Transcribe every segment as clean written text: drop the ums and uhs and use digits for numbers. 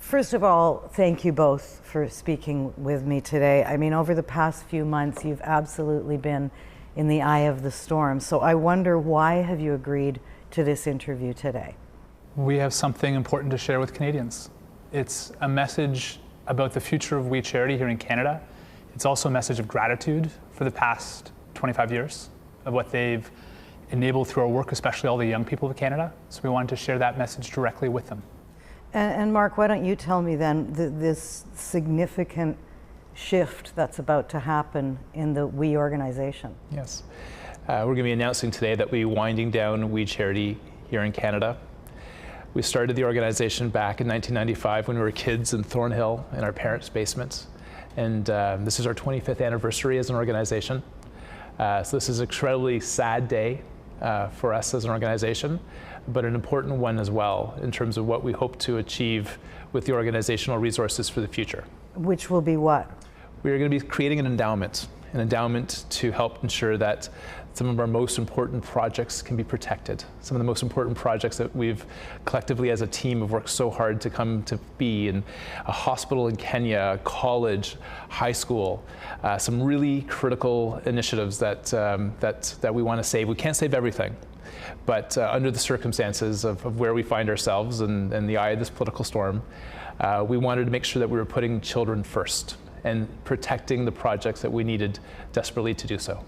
First of all, thank you both for speaking with me today. I mean, over the past few months, you've absolutely been in the eye of the storm. So I wonder, why have you agreed to this interview today? We have something important to share with Canadians. It's a message about the future of We Charity here in Canada. It's also a message of gratitude for the past 25 years of what they've enabled through our work, especially all the young people of Canada. So we wanted to share that message directly with them. And Mark, why don't you tell me then this significant shift that's about to happen in the We organization? Yes. We're going to be announcing today that we're winding down We Charity here in Canada. We started the organization back in 1995 when we were kids in Thornhill in our parents' basement. And this is our 25th anniversary as an organization. So this is an incredibly sad day for us as an organization, but an important one as well in terms of what we hope to achieve with the organizational resources for the future. Which will be what? We are going to be creating an endowment to help ensure that some of our most important projects can be protected. Some of the most important projects that we've collectively as a team have worked so hard to come to be, in a hospital in Kenya, a college, high school, some really critical initiatives that we want to save. We can't save everything, but under the circumstances of where we find ourselves and the eye of this political storm, we wanted to make sure that we were putting children first and protecting the projects that we needed desperately to do so.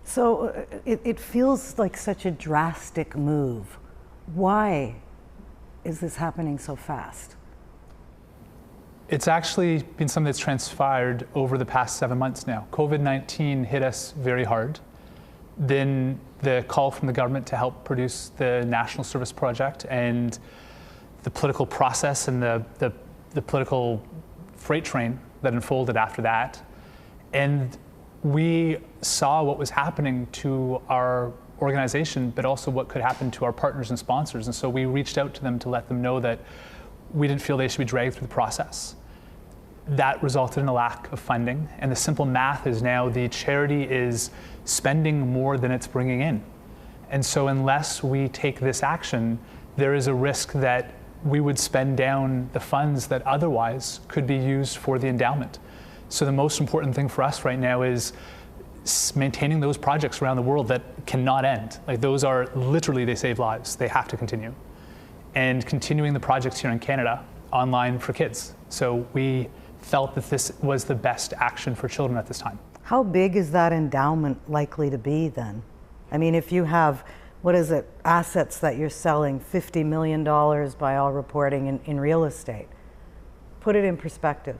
So it feels like such a drastic move. Why is this happening so fast? It's actually been something that's transpired over the past 7 months now. COVID-19 hit us very hard. Then the call from the government to help produce the National Service Project and the political process and the political freight train that unfolded after that. And we saw what was happening to our organization, but also what could happen to our partners and sponsors. And so we reached out to them to let them know that we didn't feel they should be dragged through the process. That resulted in a lack of funding. And the simple math is now the charity is spending more than it's bringing in. And so unless we take this action, there is a risk that we would spend down the funds that otherwise could be used for the endowment. So the most important thing for us right now is maintaining those projects around the world that cannot end. Like, those are literally, they save lives. They have to continue. And continuing the projects here in Canada online for kids. So we felt that this was the best action for children at this time. How big is that endowment likely to be then? I mean, if you have, what is it, assets that you're selling, $50 million by all reporting in real estate. Put it in perspective.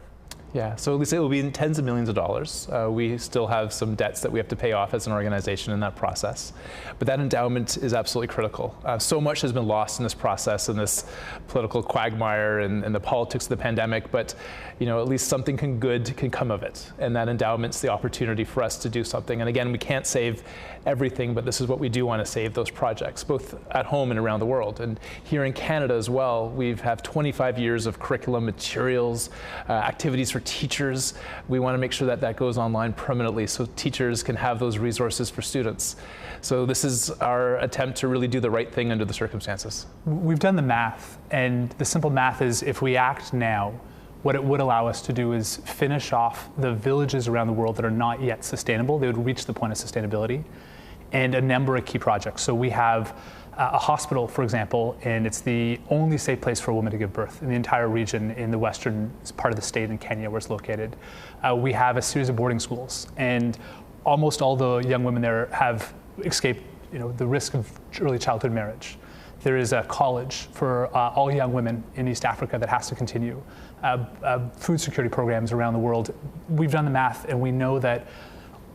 Yeah, so it will be in tens of millions of dollars. We still have some debts that we have to pay off as an organization in that process. But that endowment is absolutely critical. So much has been lost in this process, in this political quagmire and the politics of the pandemic, but at least something good can come of it. And that endowment's the opportunity for us to do something. And again, we can't save everything, but this is what we do want to save, those projects, both at home and around the world. And here in Canada as well, we have 25 years of curriculum materials, activities for teachers. We want to make sure that that goes online permanently so teachers can have those resources for students. So this is our attempt to really do the right thing under the circumstances. We've done the math, and the simple math is, if we act now, what it would allow us to do is finish off the villages around the world that are not yet sustainable. They would reach the point of sustainability, and a number of key projects. So we have a hospital, for example, and it's the only safe place for a woman to give birth in the entire region in the western part of the state in Kenya where it's located. We have a series of boarding schools, and almost all the young women there have escaped the risk of early childhood marriage. There is a college for all young women in East Africa that has to continue. Food security programs around the world. We've done the math, and we know that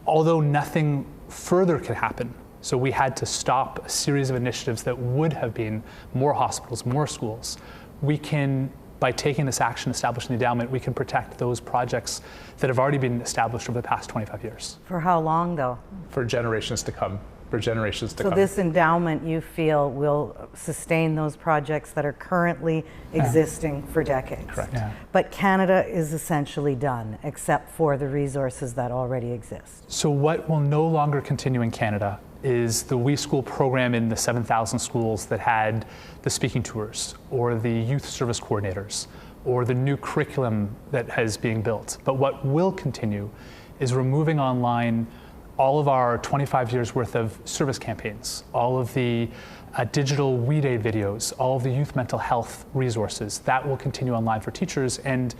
although nothing further can happen, so we had to stop a series of initiatives that would have been more hospitals, more schools. We can, by taking this action, establishing the endowment, we can protect those projects that have already been established over the past 25 years. For how long, though? For generations to come. So this endowment, you feel, will sustain those projects that are currently existing for decades. Correct. Yeah. But Canada is essentially done, except for the resources that already exist. So what will no longer continue in Canada is the We School program in the 7,000 schools that had the speaking tours or the youth service coordinators or the new curriculum that is being built. But what will continue is we're moving online all of our 25 years worth of service campaigns, all of the digital We Day videos, all of the youth mental health resources. That will continue online for teachers. And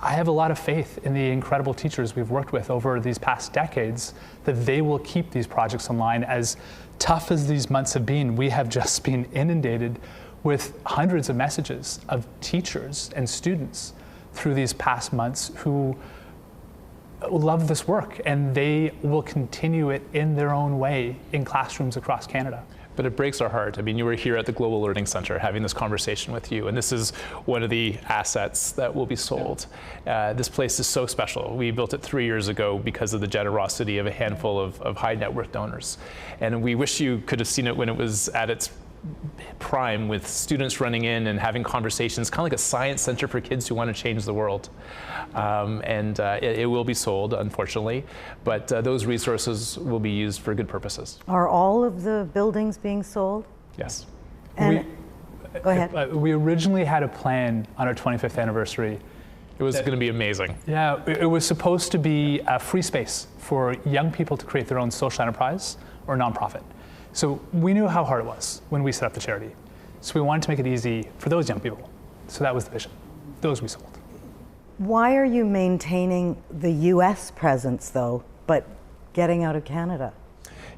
I have a lot of faith in the incredible teachers we've worked with over these past decades that they will keep these projects online. As tough as these months have been, we have just been inundated with hundreds of messages of teachers and students through these past months who love this work, and they will continue it in their own way in classrooms across Canada. But it breaks our heart. I mean, you were here at the Global Learning Centre having this conversation with you, and this is one of the assets that will be sold. This place is so special. We built it 3 years ago because of the generosity of a handful of high net worth donors. And we wish you could have seen it when it was at its prime, with students running in and having conversations, kind of like a science center for kids who want to change the world. It will be sold, unfortunately, but those resources will be used for good purposes. Are all of the buildings being sold? Yes. And go ahead. We originally had a plan on our 25th anniversary. It was going to be amazing. Yeah, it was supposed to be a free space for young people to create their own social enterprise or nonprofit. So we knew how hard it was when we set up the charity. So we wanted to make it easy for those young people. So that was the vision. Those we sold. Why are you maintaining the US presence though, but getting out of Canada?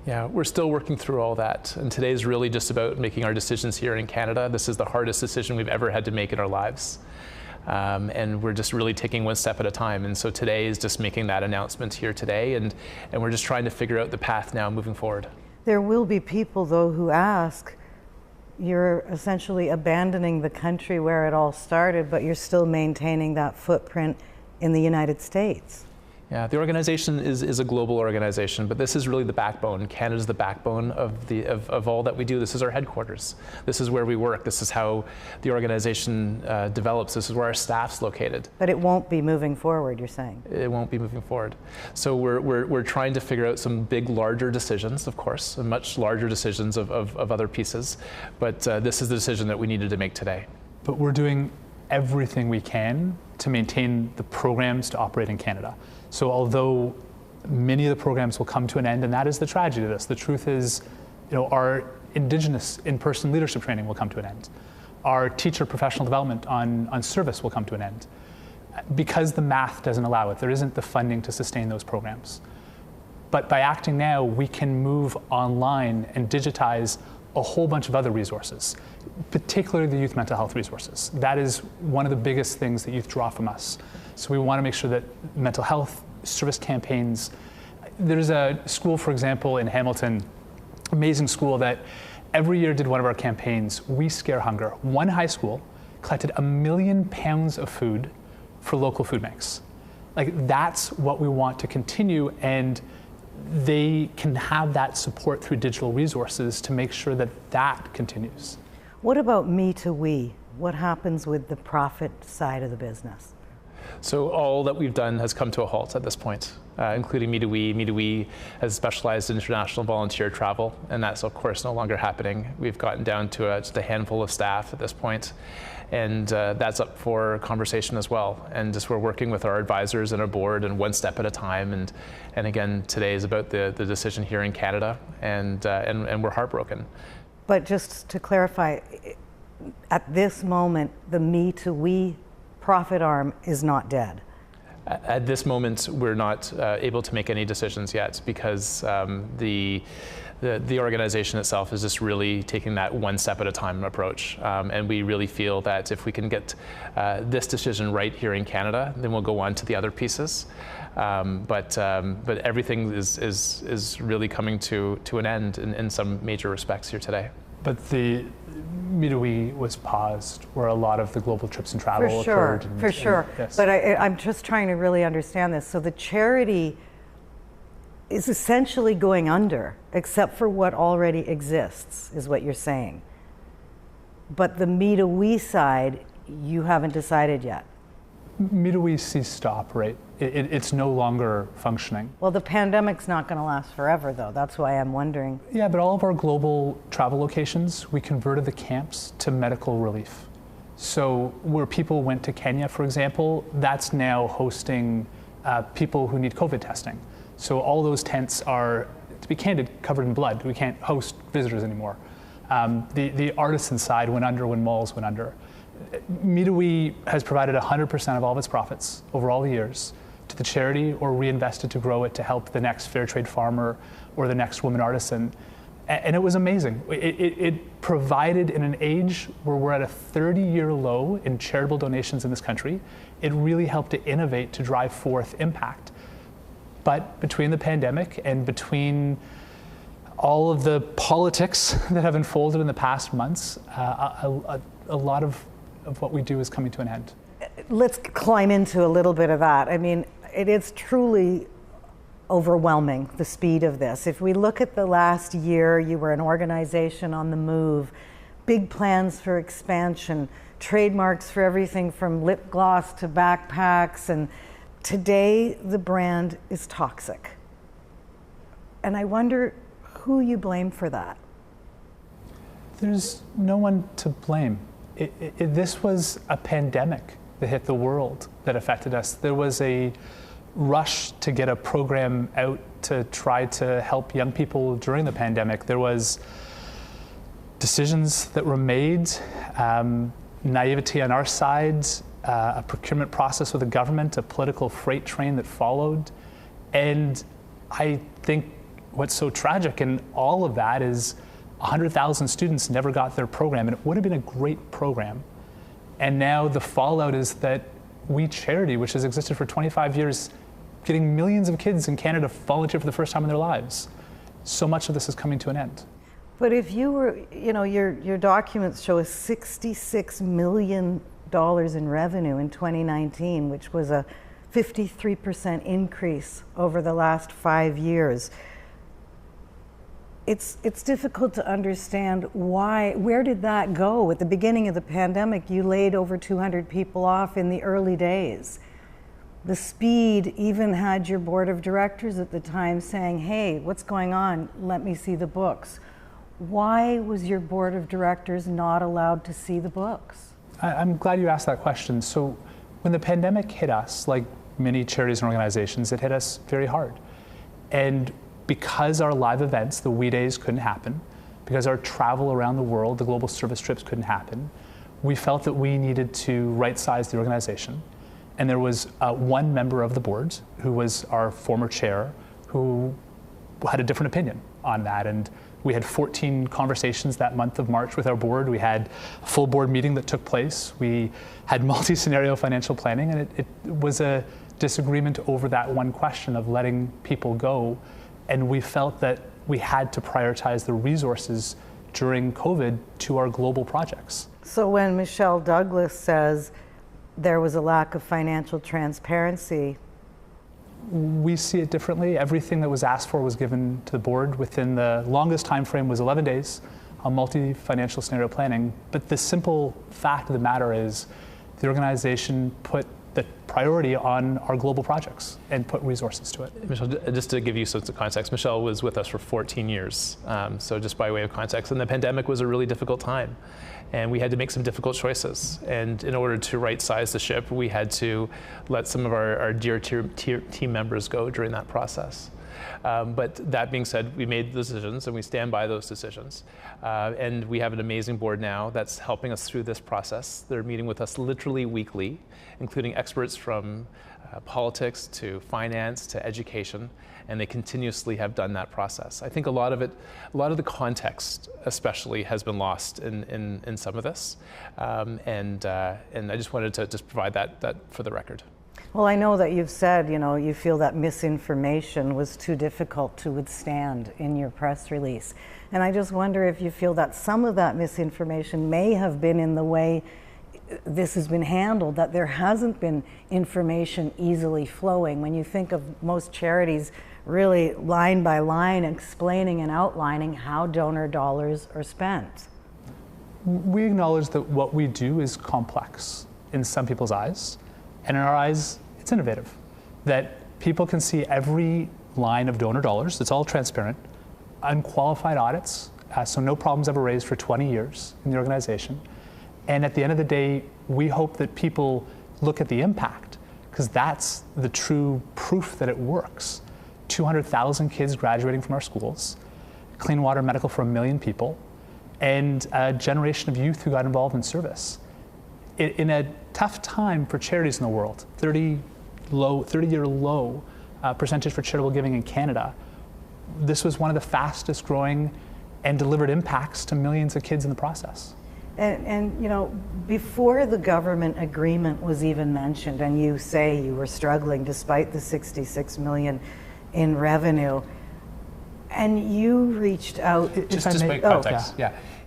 Yeah, we're still working through all that. And today is really just about making our decisions here in Canada. This is the hardest decision we've ever had to make in our lives. And we're just really taking one step at a time. And so today is just making that announcement here today. And we're just trying to figure out the path now moving forward. There will be people, though, who ask, you're essentially abandoning the country where it all started, but you're still maintaining that footprint in the United States. Yeah, the organization is a global organization, but this is really the backbone. Canada's the backbone of all that we do. This is our headquarters. This is where we work. This is how the organization develops. This is where our staff's located. But it won't be moving forward, you're saying? It won't be moving forward. So we're trying to figure out some big, larger decisions, of course, and much larger decisions of other pieces. But this is the decision that we needed to make today. But we're doing everything we can to maintain the programs to operate in Canada. So although many of the programs will come to an end, and that is the tragedy of this, the truth is, our Indigenous in-person leadership training will come to an end. Our teacher professional development on service will come to an end. Because the math doesn't allow it, there isn't the funding to sustain those programs. But by acting now, we can move online and digitize a whole bunch of other resources, particularly the youth mental health resources. That is one of the biggest things that youth draw from us. So we want to make sure that mental health service campaigns, there's a school, for example, in Hamilton, amazing school that every year did one of our campaigns, We Scare Hunger. One high school collected 1 million pounds of food for local food banks. Like, that's what we want to continue, and they can have that support through digital resources to make sure that that continues. What about me to we? What happens with the profit side of the business? So all that we've done has come to a halt at this point, including Me to We. Me to We has specialized in international volunteer travel, and that's of course no longer happening. We've gotten down to just a handful of staff at this point, and that's up for conversation as well. And just we're working with our advisors and our board, and one step at a time. And again, today is about the decision here in Canada, and we're heartbroken. But just to clarify, at this moment, the Me to We profit arm is not dead. At this moment, we're not able to make any decisions yet, because the organization itself is just really taking that one step at a time approach. And we really feel that if we can get this decision right here in Canada, then we'll go on to the other pieces. But everything is really coming to an end in some major respects here today. But the Me to We was paused, where a lot of the global trips and travel occurred. For sure. Yes. But I'm just trying to really understand this. So the charity is essentially going under, except for what already exists, is what you're saying. But the Me to We side, you haven't decided yet. Me to We ceased to operate. It's no longer functioning. Well, the pandemic's not going to last forever, though. That's why I'm wondering. Yeah, but all of our global travel locations, we converted the camps to medical relief. So where people went to Kenya, for example, that's now hosting people who need COVID testing. So all those tents are, to be candid, covered in blood. We can't host visitors anymore. The artisan side went under when malls went under. Meadowy has provided 100% of all of its profits over all the years to the charity or reinvested to grow it to help the next fair trade farmer or the next woman artisan. And it was amazing. It provided, in an age where we're at a 30-year low in charitable donations in this country, it really helped to innovate to drive forth impact. But between the pandemic and between all of the politics that have unfolded in the past months, a lot of what we do is coming to an end. Let's climb into a little bit of that. I mean, it is truly overwhelming, the speed of this. If we look at the last year, you were an organization on the move, big plans for expansion, trademarks for everything from lip gloss to backpacks, and today the brand is toxic. And I wonder who you blame for that. There's no one to blame. This was a pandemic that hit the world that affected us. There was a rush to get a program out to try to help young people during the pandemic. There was decisions that were made, naivety on our side, a procurement process with the government, a political freight train that followed. And I think what's so tragic in all of that is 100,000 students never got their program, and it would have been a great program. And now the fallout is that We Charity, which has existed for 25 years, getting millions of kids in Canada volunteer for the first time in their lives. So much of this is coming to an end. But if you were, your documents show $66 million in revenue in 2019, which was a 53% increase over the last 5 years. It's difficult to understand where did that go? At the beginning of the pandemic, you laid over 200 people off in the early days. The speed even had your board of directors at the time saying, hey, what's going on? Let me see the books. Why was your board of directors not allowed to see the books? I'm glad you asked that question. So when the pandemic hit us, like many charities and organizations, it hit us very hard. And because our live events, the We Days, couldn't happen, because our travel around the world, the global service trips couldn't happen, we felt that we needed to right-size the organization. And there was one member of the board, who was our former chair, who had a different opinion on that. And we had 14 conversations that month of March with our board. We had a full board meeting that took place. We had multi-scenario financial planning, and it was a disagreement over that one question of letting people go. And we felt that we had to prioritize the resources during COVID to our global projects. So when Michelle Douglas says there was a lack of financial transparency, we see it differently. Everything that was asked for was given to the board within the longest time frame was 11 days on multi-financial scenario planning. But the simple fact of the matter is the organization put the priority on our global projects and put resources to it. Michelle, just to give you some context, Michelle was with us for 14 years. So just by way of context, and the pandemic was a really difficult time. And we had to make some difficult choices. And in order to right-size the ship, we had to let some of our dear team members go during that process. But that being said, we made the decisions and we stand by those decisions. And we have an amazing board now that's helping us through this process. They're meeting with us literally weekly, including experts from politics to finance to education, and they continuously have done that process. I think a lot of the context especially has been lost in some of this. And I just wanted to just provide that for the record. well, I know that you've said, you feel that misinformation was too difficult to withstand in your press release. And I just wonder if you feel that some of that misinformation may have been in the way this has been handled, that there hasn't been information easily flowing. When you think of most charities really line by line explaining and outlining how donor dollars are spent. We acknowledge that what we do is complex in some people's eyes, and in our eyes, it's innovative. That people can see every line of donor dollars, it's all transparent, unqualified audits, so no problems ever raised for 20 years in the organization. And at the end of the day, we hope that people look at the impact, because that's the true proof that it works. 200,000 kids graduating from our schools, clean water medical for 1 million people, and a generation of youth who got involved in service. In a tough time for charities in the world, 30-year low percentage for charitable giving in Canada, this was one of the fastest growing and delivered impacts to millions of kids in the process. And you know, before the government agreement was even mentioned, and you say you were struggling despite the 66 million in revenue, and you reached out. Just to make context,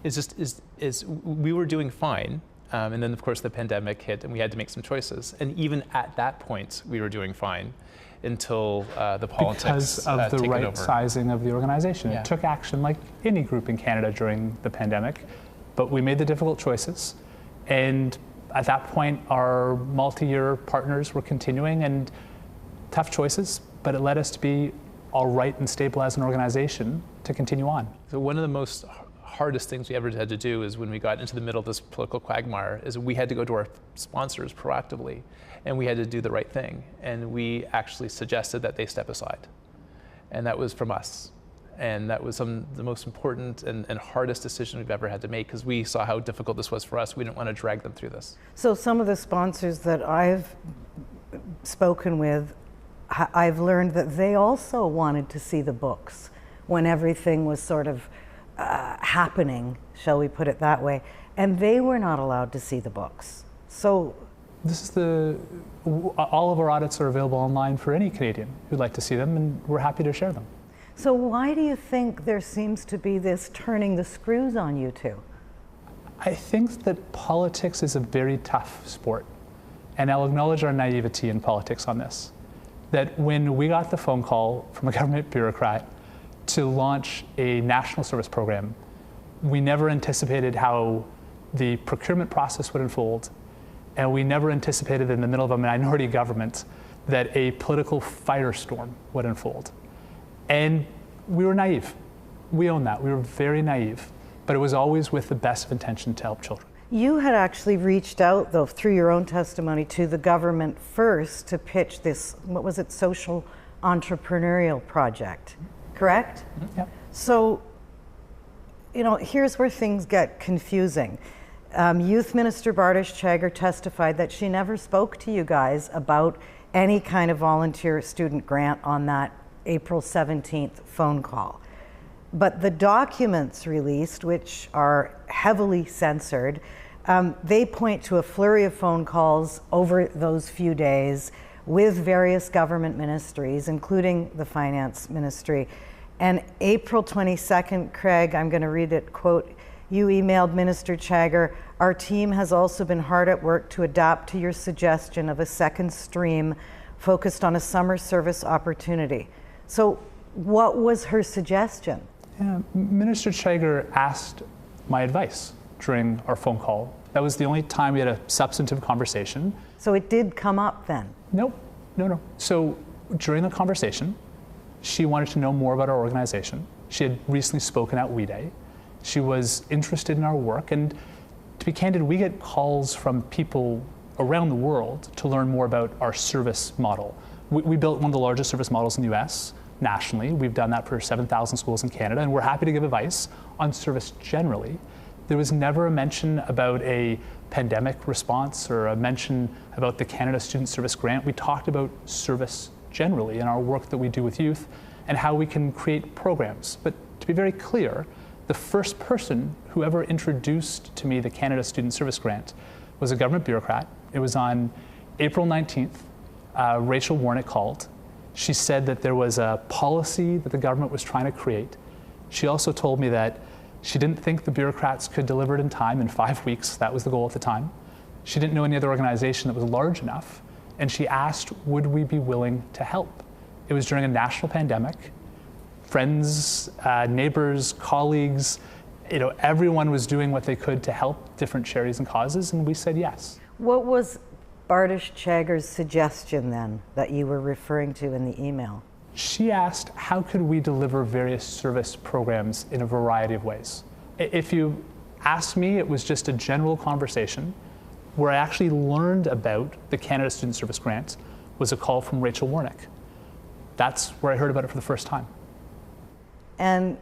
it's just is we were doing fine, and then of course the pandemic hit, and we had to make some choices. And even at that point, we were doing fine until the politics because of the right over. sizing of the organization. Yeah. It took action like any group in Canada during the pandemic, but we made the difficult choices. And at that point, our multi-year partners were continuing, and tough choices, but it led us to be all right and stable as an organization to continue on. So one of the most hardest things we ever had to do is when we got into the middle of this political quagmire is we had to go to our sponsors proactively, and we had to do the right thing. And we actually suggested that they step aside. And that was from us. And that was the most important and hardest decision we've ever had to make, because we saw how difficult this was for us. We didn't want to drag them through this. So some of the sponsors that I've spoken with, I've learned that they also wanted to see the books when everything was sort of happening, shall we put it that way, and they were not allowed to see the books. So this is all of our audits are available online for any Canadian who'd like to see them, and we're happy to share them. So why do you think there seems to be this turning the screws on you two? I think that politics is a very tough sport, and I'll acknowledge our naivety in politics on this. That when we got the phone call from a government bureaucrat to launch a national service program, we never anticipated how the procurement process would unfold, and we never anticipated in the middle of a minority government that a political firestorm would unfold. And we were naive. We own that. We were very naive, but it was always with the best of intention to help children. You had actually reached out, though, through your own testimony to the government first to pitch this, what was it, social entrepreneurial project, correct? Yeah. So, you know, here's where things get confusing. Youth Minister Bardish Chagger testified that she never spoke to you guys about any kind of volunteer student grant on that April 17th phone call. But the documents released, which are heavily censored, they point to a flurry of phone calls over those few days with various government ministries, including the finance ministry. And April 22nd, Craig, I'm going to read it, quote, you emailed Minister Chagger, our team has also been hard at work to adapt to your suggestion of a second stream focused on a summer service opportunity. So what was her suggestion? Yeah, Minister Chagger asked my advice during our phone call. That was the only time we had a substantive conversation. So it did come up then? No. So during the conversation, she wanted to know more about our organization. She had recently spoken at We Day. She was interested in our work, and to be candid, we get calls from people around the world to learn more about our service model. We built one of the largest service models in the US nationally. We've done that for 7,000 schools in Canada, and we're happy to give advice on service generally. There was never a mention about a pandemic response or a mention about the Canada Student Service Grant. We talked about service generally and our work that we do with youth and how we can create programs. But to be very clear, the first person who ever introduced to me the Canada Student Service Grant was a government bureaucrat. It was on April 19th. Rachel Warnick called. She said that there was a policy that the government was trying to create. She also told me that she didn't think the bureaucrats could deliver it in time, in 5 weeks. That was the goal at the time. She didn't know any other organization that was large enough, and she asked, would we be willing to help? It was during a national pandemic. Friends, neighbors, colleagues, everyone was doing what they could to help different charities and causes, and we said yes. What was Bardish Chagger's suggestion then that you were referring to in the email? She asked, how could we deliver various service programs in a variety of ways? If you Ask me, it was just a general conversation. Where I actually learned about the Canada Student Service Grant was a call from Rachel Warnick. That's where I heard about it for the first time. And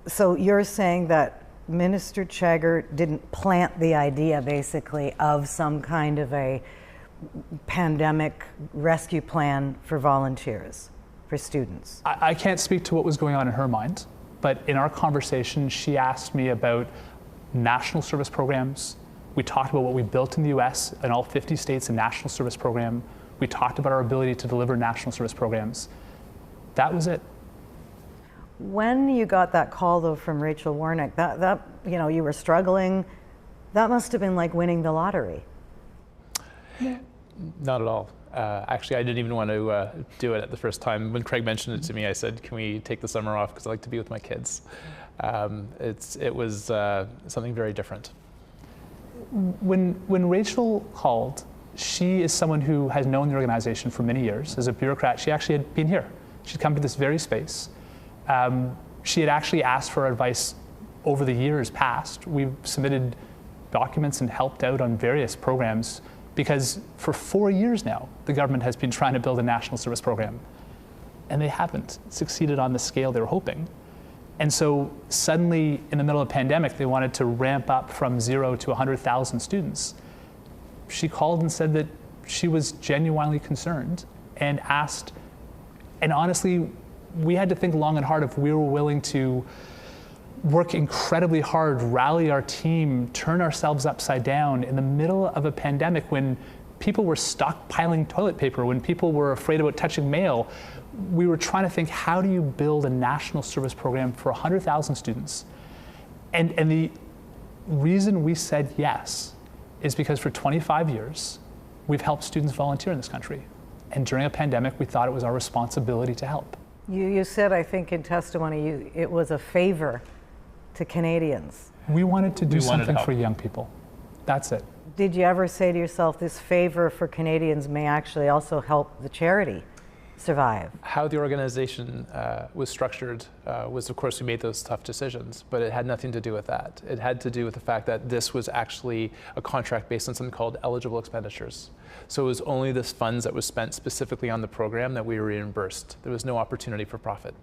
so you're saying that Minister Chagger didn't plant the idea, basically, of some kind of a pandemic rescue plan for volunteers, for students? I can't speak to what was going on in her mind, but in our conversation, she asked me about national service programs. We talked about what we built in the US in all 50 states, a national service program. We talked about our ability to deliver national service programs. That was it. When you got that call, though, from Rachel Warnick, that you know, you were struggling, that must have been like winning the lottery. Not at all. Actually, I didn't even want to do it at the first time. When Craig mentioned it to me, I said, can we take the summer off, because I like to be with my kids. It was something very different. When Rachel called, she is someone who has known the organization for many years. As a bureaucrat, she actually had been here. She'd come to this very space. She had actually asked for advice over the years past. We've submitted documents and helped out on various programs because for 4 years now, the government has been trying to build a national service program, and they haven't succeeded on the scale they were hoping. And so suddenly, in the middle of a pandemic, they wanted to ramp up from 0 to 100,000 students. She called and said that she was genuinely concerned and asked, and honestly, we had to think long and hard if we were willing to work incredibly hard, rally our team, turn ourselves upside down in the middle of a pandemic when people were stockpiling toilet paper, when people were afraid about touching mail. We were trying to think, how do you build a national service program for 100,000 students? And the reason we said yes is because for 25 years, we've helped students volunteer in this country. And during a pandemic, we thought it was our responsibility to help. You said, I think in testimony, it was a favor to Canadians. We wanted to do something for young people. That's it. Did you ever say to yourself, this favor for Canadians may actually also help the charity survive? How the organization was structured was, of course, we made those tough decisions, but it had nothing to do with that. It had to do with the fact that this was actually a contract based on something called eligible expenditures. So it was only this funds that was spent specifically on the program that we reimbursed. There was no opportunity for profit.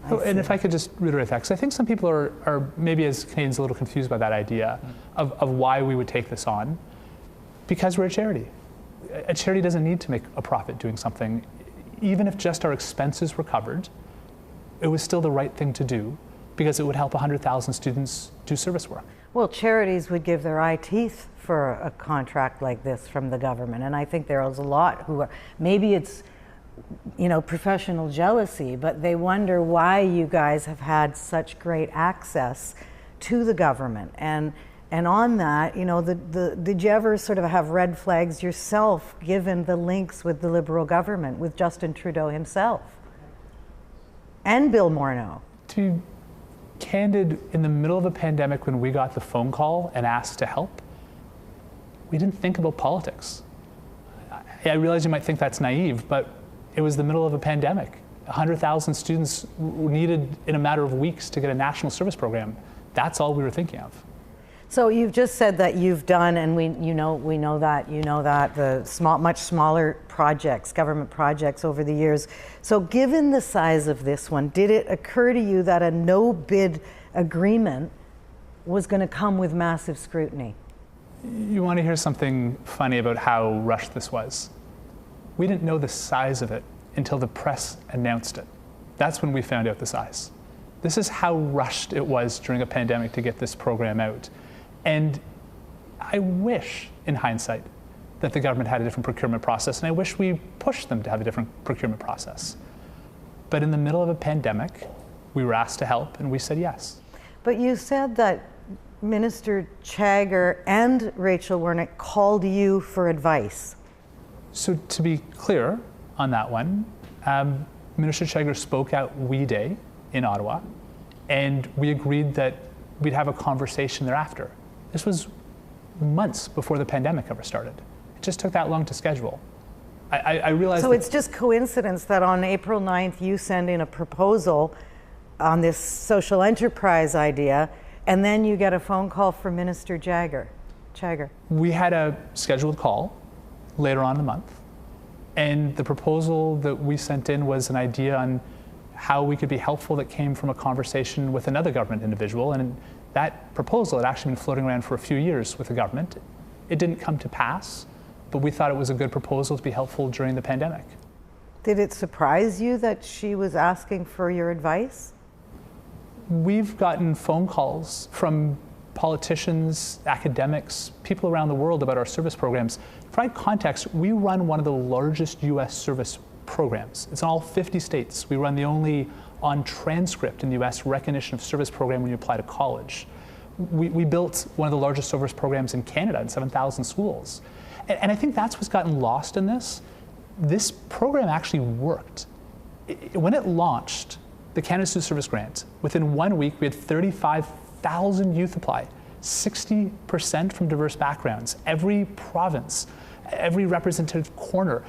Oh, and if I could just reiterate that, because I think some people are maybe as Canadians a little confused by that idea of why we would take this on. Because we're a charity. A charity doesn't need to make a profit doing something. Even if just our expenses were covered, it was still the right thing to do because it would help 100,000 students do service work. Well, charities would give their eye teeth for a contract like this from the government, and I think there is a lot who are, maybe it's, you know, professional jealousy, but they wonder why you guys have had such great access to the government. And on that, you know, did you ever sort of have red flags yourself, given the links with the Liberal government, with Justin Trudeau himself and Bill Morneau? To be candid, in the middle of a pandemic when we got the phone call and asked to help, we didn't think about politics. I realize you might think that's naive, but it was the middle of a pandemic. 100,000 students needed in a matter of weeks to get a national service program. That's all we were thinking of. So you've just said that you've done, and we know that the much smaller projects, government projects over the years. So given the size of this one, did it occur to you that a no bid agreement was going to come with massive scrutiny? You want to hear something funny about how rushed this was? We didn't know the size of it until the press announced it. That's when we found out the size. This is how rushed it was during a pandemic to get this program out. And I wish, in hindsight, that the government had a different procurement process, and I wish we pushed them to have a different procurement process. But in the middle of a pandemic, we were asked to help, and we said yes. But you said that Minister Chagger and Rachel Warnick called you for advice. So to be clear on that one, Minister Chagger spoke at We Day in Ottawa, and we agreed that we'd have a conversation thereafter. This was months before the pandemic ever started. It just took that long to schedule. I realized. So it's just coincidence that on April 9th, you send in a proposal on this social enterprise idea And then you get a phone call from Minister Chagger. We had a scheduled call later on in the month, and the proposal that we sent in was an idea on how we could be helpful that came from a conversation with another government individual. And that proposal had actually been floating around for a few years with the government. It didn't come to pass, but we thought it was a good proposal to be helpful during the pandemic. Did it surprise you that she was asking for your advice? We've gotten phone calls from politicians, academics, people around the world about our service programs. To provide context, we run one of the largest US service programs. It's in all 50 states. We run the only on transcript in the US recognition of service program when you apply to college. We built one of the largest service programs in Canada in 7,000 schools. And I think that's what's gotten lost in this. This program actually worked. When it launched, the Canada Student Service Grant, within 1 week, we had 35,000 youth apply, 60% from diverse backgrounds, every province, every representative corner.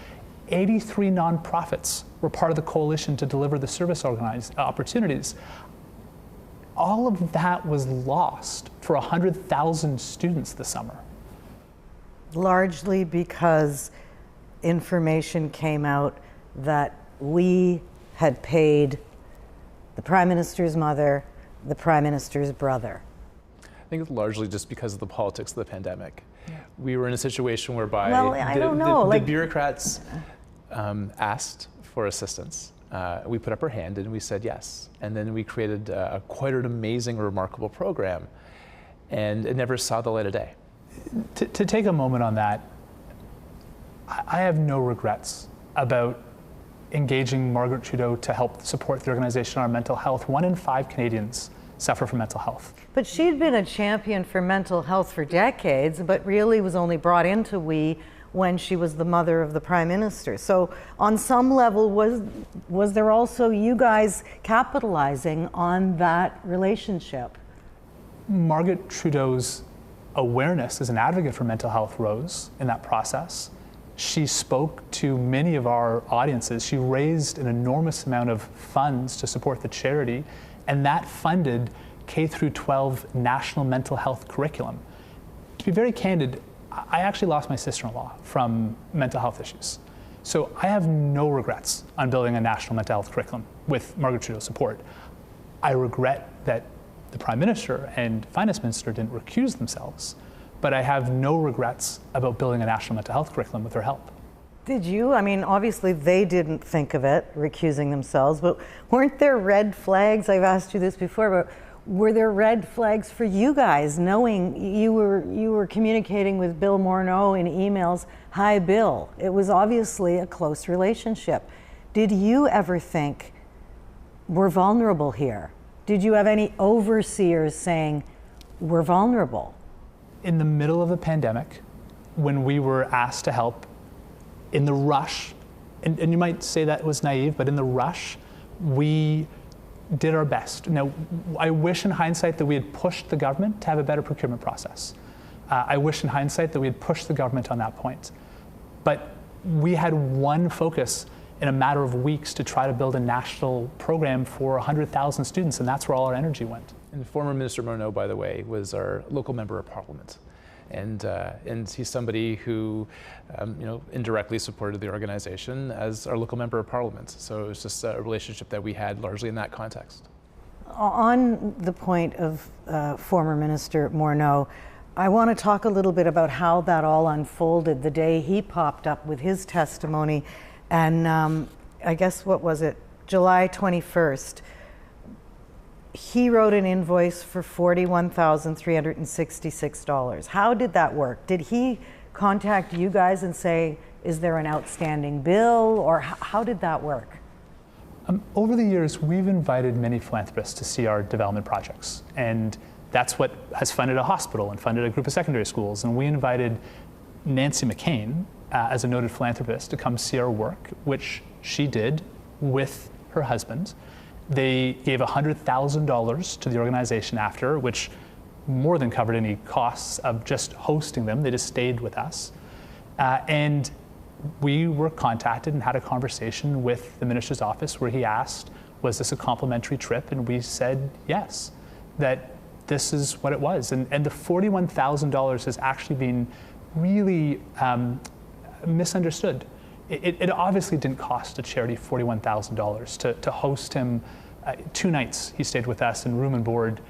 83 nonprofits were part of the coalition to deliver the service opportunities. All of that was lost for 100,000 students this summer. Largely because information came out that we had paid the Prime Minister's mother, the Prime Minister's brother. I think it's largely just because of the politics of the pandemic. Yeah. We were in a situation whereby the bureaucrats asked for assistance. We put up our hand and we said yes. And then we created quite an amazing, remarkable program. And it never saw the light of day. To take a moment on that, I have no regrets about engaging Margaret Trudeau to help support the organization on our mental health. 1 in 5 Canadians suffer from mental health. But she'd been a champion for mental health for decades, but really was only brought into WE when she was the mother of the Prime Minister. So on some level, was there also you guys capitalizing on that relationship? Margaret Trudeau's awareness as an advocate for mental health rose in that process. She spoke to many of our audiences. She raised an enormous amount of funds to support the charity, and that funded K through 12 national mental health curriculum. To be very candid, I actually lost my sister-in-law from mental health issues. So I have no regrets on building a national mental health curriculum with Margaret Trudeau's support. I regret that the Prime Minister and Finance Minister didn't recuse themselves, but I have no regrets about building a national mental health curriculum with their help. Did you? I mean, obviously they didn't think of it, recusing themselves, but weren't there red flags? I've asked you this before, but were there red flags for you guys, knowing you were communicating with Bill Morneau in emails? Hi, Bill. It was obviously a close relationship. Did you ever think we're vulnerable here? Did you have any overseers saying we're vulnerable? In the middle of the pandemic, when we were asked to help, in the rush, and you might say that was naive, but in the rush, we did our best. Now, I wish in hindsight that we had pushed the government to have a better procurement process. I wish in hindsight that we had pushed the government on that point. But we had one focus in a matter of weeks to try to build a national program for 100,000 students, and that's where all our energy went. And former Minister Morneau, by the way, was our local member of parliament. And he's somebody who, indirectly supported the organization as our local member of parliament. So it was just a relationship that we had largely in that context. On the point of former Minister Morneau, I want to talk a little bit about how that all unfolded the day he popped up with his testimony. And I guess, what was it, July 21st, he wrote an invoice for $41,366. How did that work? Did he contact you guys and say, is there an outstanding bill, or how did that work? Over the years, we've invited many philanthropists to see our development projects, and that's what has funded a hospital and funded a group of secondary schools. And we invited Nancy McCain, as a noted philanthropist, to come see our work, which she did with her husband. They gave $100,000 to the organization after, which more than covered any costs of just hosting them. They just stayed with us. And we were contacted and had a conversation with the minister's office where he asked, was this a complimentary trip? And we said yes, that this is what it was. And the $41,000 has actually been really misunderstood. It obviously didn't cost the charity $41,000 to host him 2 nights. He stayed with us in room and board,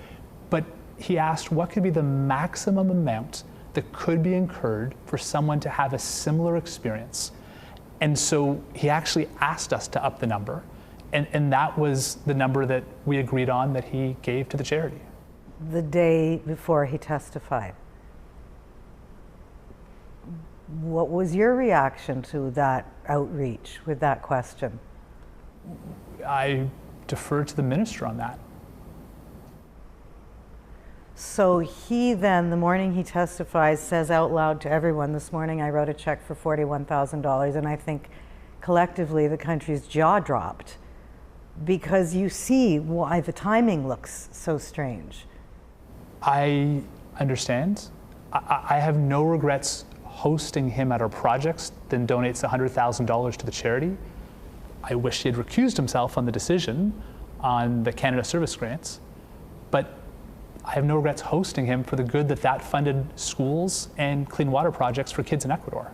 but he asked what could be the maximum amount that could be incurred for someone to have a similar experience. And so he actually asked us to up the number, and that was the number that we agreed on that he gave to the charity. The day before he testified, what was your reaction to that outreach with that question? I defer to the minister on that. So he then, the morning he testifies, says out loud to everyone, this morning I wrote a check for $41,000, and I think collectively the country's jaw dropped because you see why the timing looks so strange. I understand. I have no regrets hosting him at our projects, then donates $100,000 to the charity. I wish he had recused himself on the decision on the Canada Service Grants, but I have no regrets hosting him for the good that funded schools and clean water projects for kids in Ecuador.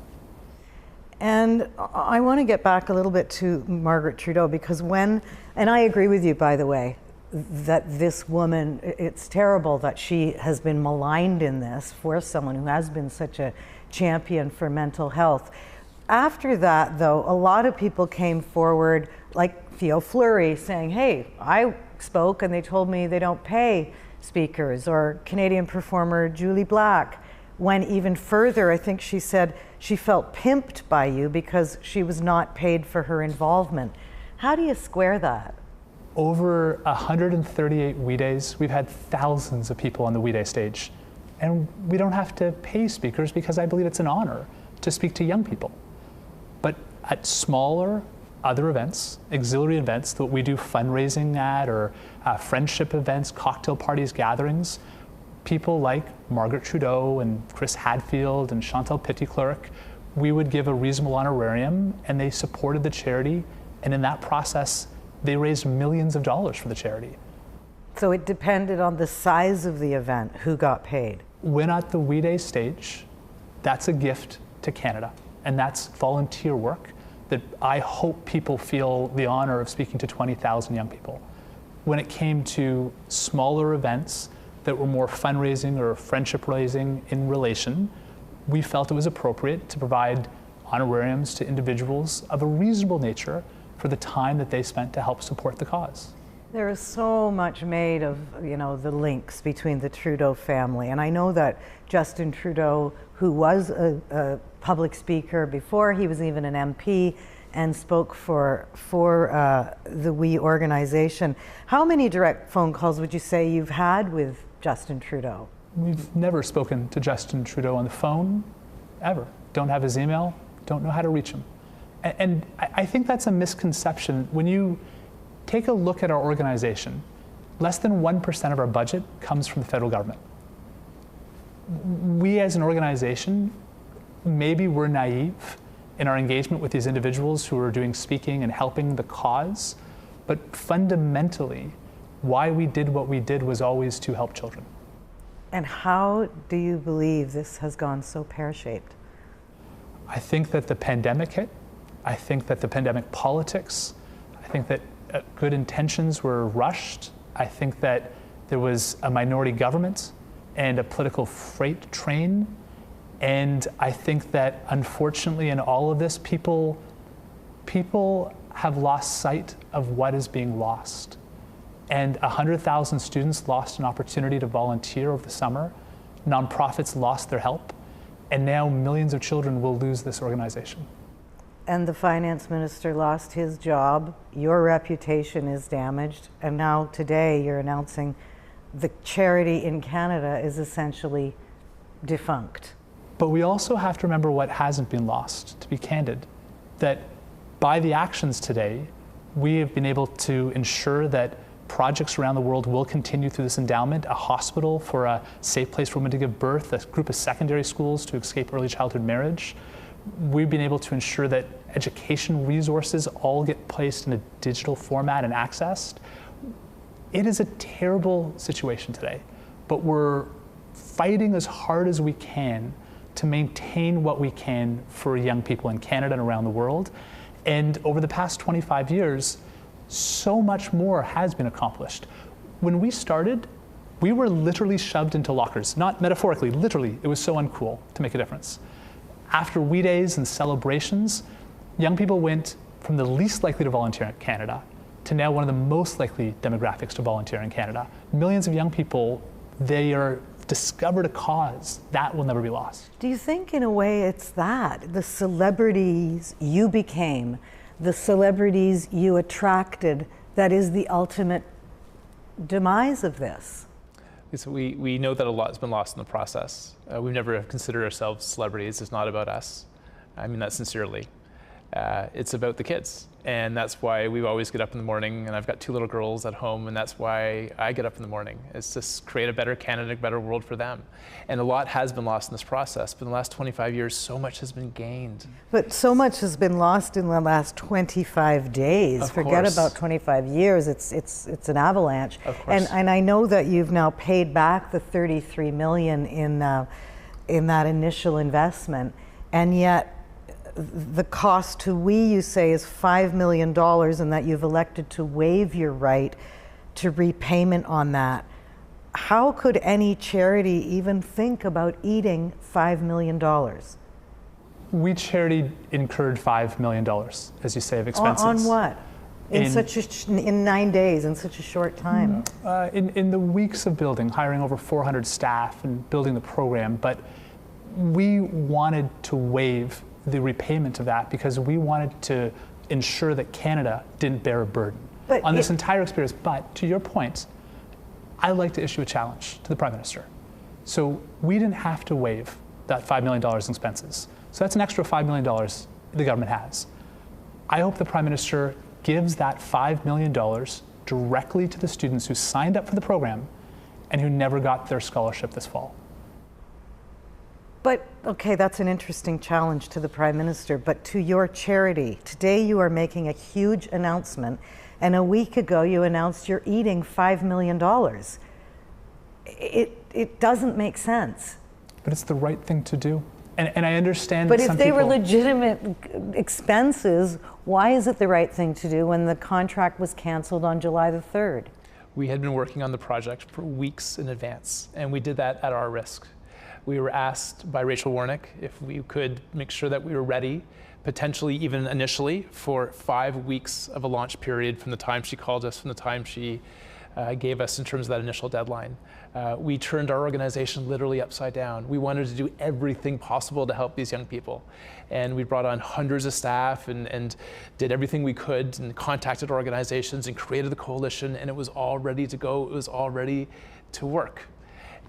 And I want to get back a little bit to Margaret Trudeau, because and I agree with you, by the way, that this woman, it's terrible that she has been maligned in this for someone who has been such a champion for mental health. After that, though, a lot of people came forward, like Theo Fleury, saying, hey, I spoke and they told me they don't pay speakers, or Canadian performer Julie Black went even further. I think she said she felt pimped by you because she was not paid for her involvement. How do you square that? Over 138 We Days, we've had thousands of people on the We Day stage. And we don't have to pay speakers because I believe it's an honor to speak to young people. But at smaller other events, auxiliary events that we do fundraising at, or friendship events, cocktail parties, gatherings, people like Margaret Trudeau and Chris Hadfield and Chantal Petitclerc, we would give a reasonable honorarium, and they supported the charity, and in that process, they raised millions of dollars for the charity. So it depended on the size of the event, who got paid. When at the We Day stage, that's a gift to Canada, and that's volunteer work that I hope people feel the honor of speaking to 20,000 young people. When it came to smaller events that were more fundraising or friendship raising in relation, we felt it was appropriate to provide honorariums to individuals of a reasonable nature for the time that they spent to help support the cause. There is so much made of, the links between the Trudeau family. And I know that Justin Trudeau, who was a public speaker before he was even an MP and spoke for the We organization. How many direct phone calls would you say you've had with Justin Trudeau? We've never spoken to Justin Trudeau on the phone, ever. Don't have his email, don't know how to reach him. And I think that's a misconception. When you take a look at our organization, less than 1% of our budget comes from the federal government. We as an organization, maybe we're naive in our engagement with these individuals who are doing speaking and helping the cause, but fundamentally, why we did what we did was always to help children. And how do you believe this has gone so pear-shaped? I think that the pandemic hit. I think that the pandemic politics, I think that good intentions were rushed. I think that there was a minority government and a political freight train. And I think that unfortunately in all of this, people have lost sight of what is being lost. And 100,000 students lost an opportunity to volunteer over the summer. Nonprofits lost their help. And now millions of children will lose this organization. And the finance minister lost his job. Your reputation is damaged. And now today you're announcing the charity in Canada is essentially defunct. But we also have to remember what hasn't been lost, to be candid, that by the actions today, we have been able to ensure that projects around the world will continue through this endowment, a hospital for a safe place for women to give birth, a group of secondary schools to escape early childhood marriage. We've been able to ensure that education resources all get placed in a digital format and accessed. It is a terrible situation today. but we're fighting as hard as we can to maintain what we can for young people in Canada and around the world. And over the past 25 years, so much more has been accomplished. When we started, we were literally shoved into lockers, not metaphorically, literally. It was so uncool to make a difference. After We Days and celebrations, young people went from the least likely to volunteer in Canada to now one of the most likely demographics to volunteer in Canada. Millions of young people, they are discovered a cause that will never be lost. Do you think in a way it's that, the celebrities you became, the celebrities you attracted, that is the ultimate demise of this? So we know that a lot has been lost in the process. We've never considered ourselves celebrities. It's not about us. I mean that sincerely. It's about the kids. And that's why we always get up in the morning, and I've got 2 little girls at home, and that's why I get up in the morning. It's to create a better Canada, a better world for them. And a lot has been lost in this process, but in the last 25 years, so much has been gained. But so much has been lost in the last 25 days. Of Forget course. about 25 years, it's an avalanche. Of course. And I know that you've now paid back the $33 million in that initial investment, and yet the cost to we, you say, is $5 million, and that you've elected to waive your right to repayment on that. How could any charity even think about eating $5 million? We charity incurred $5 million, as you say, of expenses. On what? In 9 days, in such a short time? In the weeks of building, hiring over 400 staff and building the program, but we wanted to waive the repayment of that because we wanted to ensure that Canada didn't bear a burden on this entire experience. But to your point, I'd like to issue a challenge to the Prime Minister. So we didn't have to waive that $5 million in expenses. So that's an extra $5 million the government has. I hope the Prime Minister gives that $5 million directly to the students who signed up for the program and who never got their scholarship this fall. But, okay, that's an interesting challenge to the Prime Minister, but to your charity, today you are making a huge announcement, and a week ago you announced you're eating $5 million. It doesn't make sense. But it's the right thing to do. And I understand but that some if they people... were legitimate expenses, why is it the right thing to do when the contract was canceled on July the 3rd? We had been working on the project for weeks in advance, and we did that at our risk. We were asked by Rachel Warnick if we could make sure that we were ready, potentially even initially, for 5 weeks of a launch period from the time she called us, from the time she gave us in terms of that initial deadline. We turned our organization literally upside down. We wanted to do everything possible to help these young people. And we brought on hundreds of staff and did everything we could and contacted organizations and created the coalition, and it was all ready to go. It was all ready to work.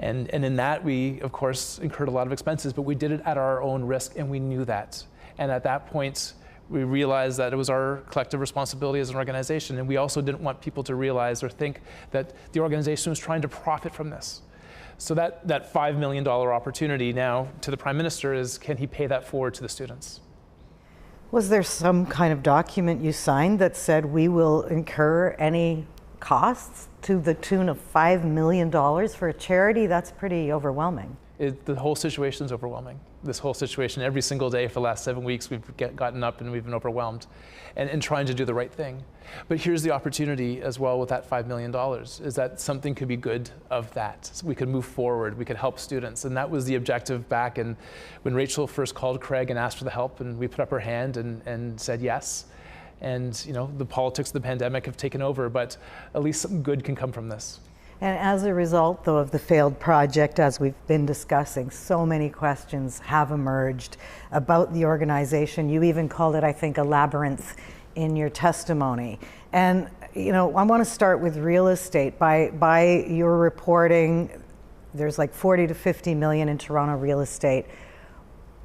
And in that, we, of course, incurred a lot of expenses, but we did it at our own risk, and we knew that. And at that point, we realized that it was our collective responsibility as an organization, and we also didn't want people to realize or think that the organization was trying to profit from this. So that $5 million opportunity now to the Prime Minister is, can he pay that forward to the students? Was there some kind of document you signed that said we will incur any costs to the tune of $5 million for a charity? That's pretty overwhelming. The whole situation is overwhelming. This whole situation, every single day for the last 7 weeks, we've gotten up and we've been overwhelmed and trying to do the right thing. But here's the opportunity as well with that $5 million, is that something could be good of that. So we could move forward, we could help students. And that was the objective back in, when Rachel first called Craig and asked for the help, and we put up our hand and said yes. And you know, the politics of the pandemic have taken over, but at least something good can come from this. And as a result, though, of the failed project, as we've been discussing, so many questions have emerged about the organization. You even called it, I think, a labyrinth in your testimony. And you know, I want to start with real estate. By your reporting, there's like 40 to 50 million in Toronto real estate.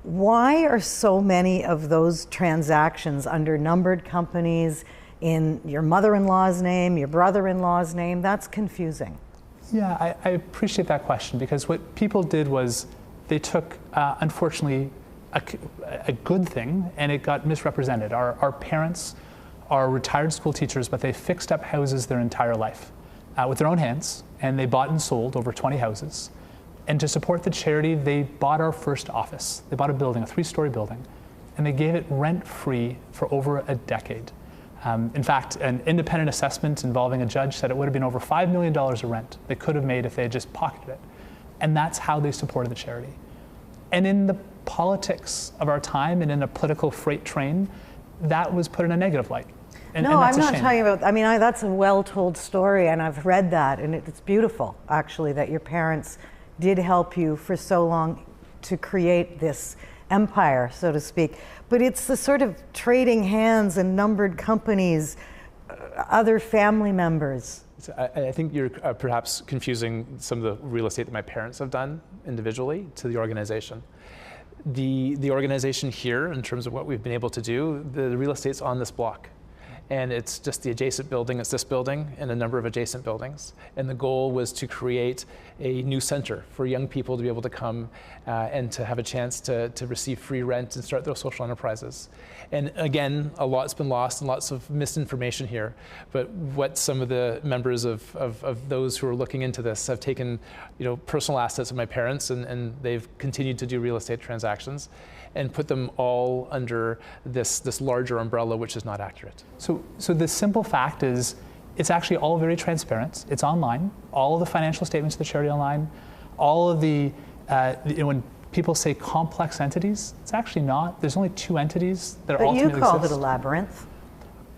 Why are so many of those transactions under numbered companies in your mother-in-law's name, your brother-in-law's name? That's confusing. Yeah, I appreciate that question, because what people did was they took, unfortunately, a good thing and it got misrepresented. Our parents are retired school teachers, but they fixed up houses their entire life. with their own hands, and they bought and sold over 20 houses. And to support the charity, they bought our first office. They bought a building, a 3-story building, and they gave it rent-free for over a decade. In fact, an independent assessment involving a judge said it would have been over $5 million of rent they could have made if they had just pocketed it. And that's how they supported the charity. And in the politics of our time and in a political freight train, that was put in a negative light. And that's I'm a not shame. talking about, that's a well-told story, and I've read that, and it's beautiful, actually, that your parents did help you for so long to create this empire, so to speak. But it's the sort of trading hands and numbered companies, other family members. I think you're perhaps confusing some of the real estate that my parents have done individually to the organization. The organization here, in terms of what we've been able to do, the real estate's on this block. And it's just the adjacent building, it's this building and a number of adjacent buildings. And the goal was to create a new center for young people to be able to come and to have a chance to receive free rent and start their social enterprises. And again, a lot's been lost and lots of misinformation here. But what some of the members of those who are looking into this have taken, personal assets of my parents, and they've continued to do real estate transactions and put them all under this larger umbrella, which is not accurate. So the simple fact is, it's actually all very transparent. It's online. All of the financial statements of the charity online. All of the, when people say complex entities, it's actually not. There's only 2 entities that are ultimately But you called exist. it a labyrinth.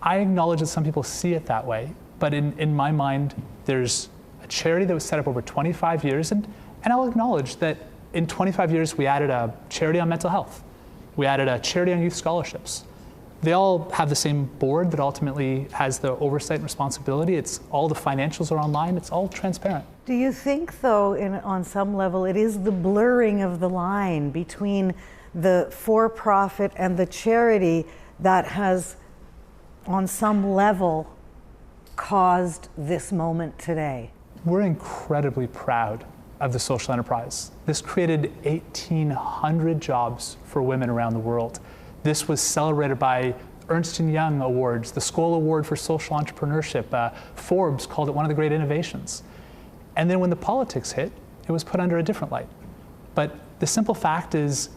I acknowledge that some people see it that way, but in my mind, there's a charity that was set up over 25 years, and I'll acknowledge that in 25 years, we added a charity on mental health. We added a charity on youth scholarships. They all have the same board that ultimately has the oversight and responsibility. It's all the financials are online. It's all transparent. Do you think, though, on some level, it is the blurring of the line between the for-profit and the charity that has, on some level, caused this moment today? We're incredibly proud of the social enterprise. This created 1,800 jobs for women around the world. This was celebrated by Ernst & Young Awards, the Skoll Award for Social Entrepreneurship. Forbes called it one of the great innovations. And then when the politics hit, it was put under a different light. But the simple fact is,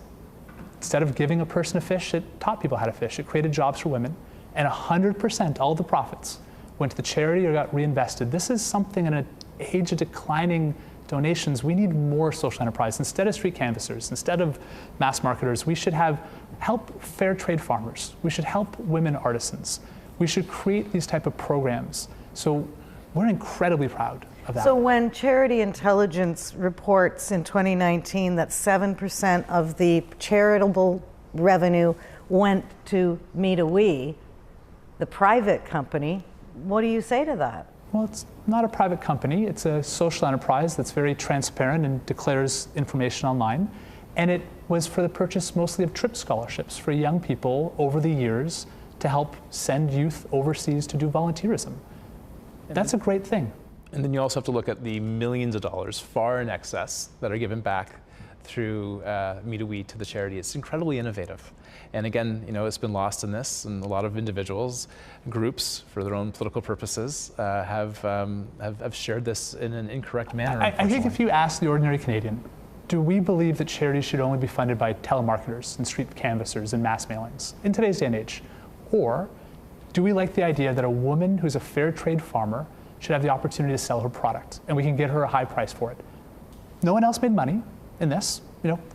instead of giving a person a fish, it taught people how to fish. It created jobs for women, and 100%, all the profits, went to the charity or got reinvested. This is something in an age of declining donations. We need more social enterprise. Instead of street canvassers, instead of mass marketers, we should help fair trade farmers. We should help women artisans. We should create these type of programs. So we're incredibly proud of that. So when Charity Intelligence reports in 2019 that 7% of the charitable revenue went to Me to We, the private company, what do you say to that? Well, it's not a private company. It's a social enterprise that's very transparent and declares information online. And it was for the purchase mostly of trip scholarships for young people over the years to help send youth overseas to do volunteerism. That's a great thing. And then you also have to look at the millions of dollars, far in excess, that are given back through Me to We to the charity. It's incredibly innovative. And again, it's been lost in this, and a lot of individuals, groups, for their own political purposes, have shared this in an incorrect manner. I think if you ask the ordinary Canadian, do we believe that charities should only be funded by telemarketers and street canvassers and mass mailings in today's day and age? Or do we like the idea that a woman who's a fair trade farmer should have the opportunity to sell her product, and we can get her a high price for it? No one else made money in this,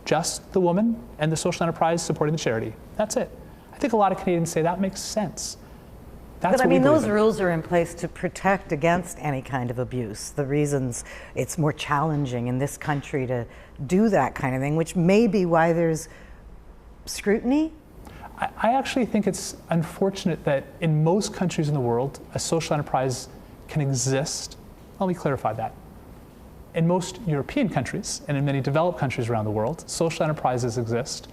just the woman and the social enterprise supporting the charity. That's it. I think a lot of Canadians say that makes sense. That's But those in. rules are in place to protect against any kind of abuse. The reasons it's more challenging in this country to do that kind of thing, which may be why there's scrutiny. I actually think it's unfortunate that in most countries in the world, a social enterprise can exist. Let me clarify that. In most European countries and in many developed countries around the world, social enterprises exist.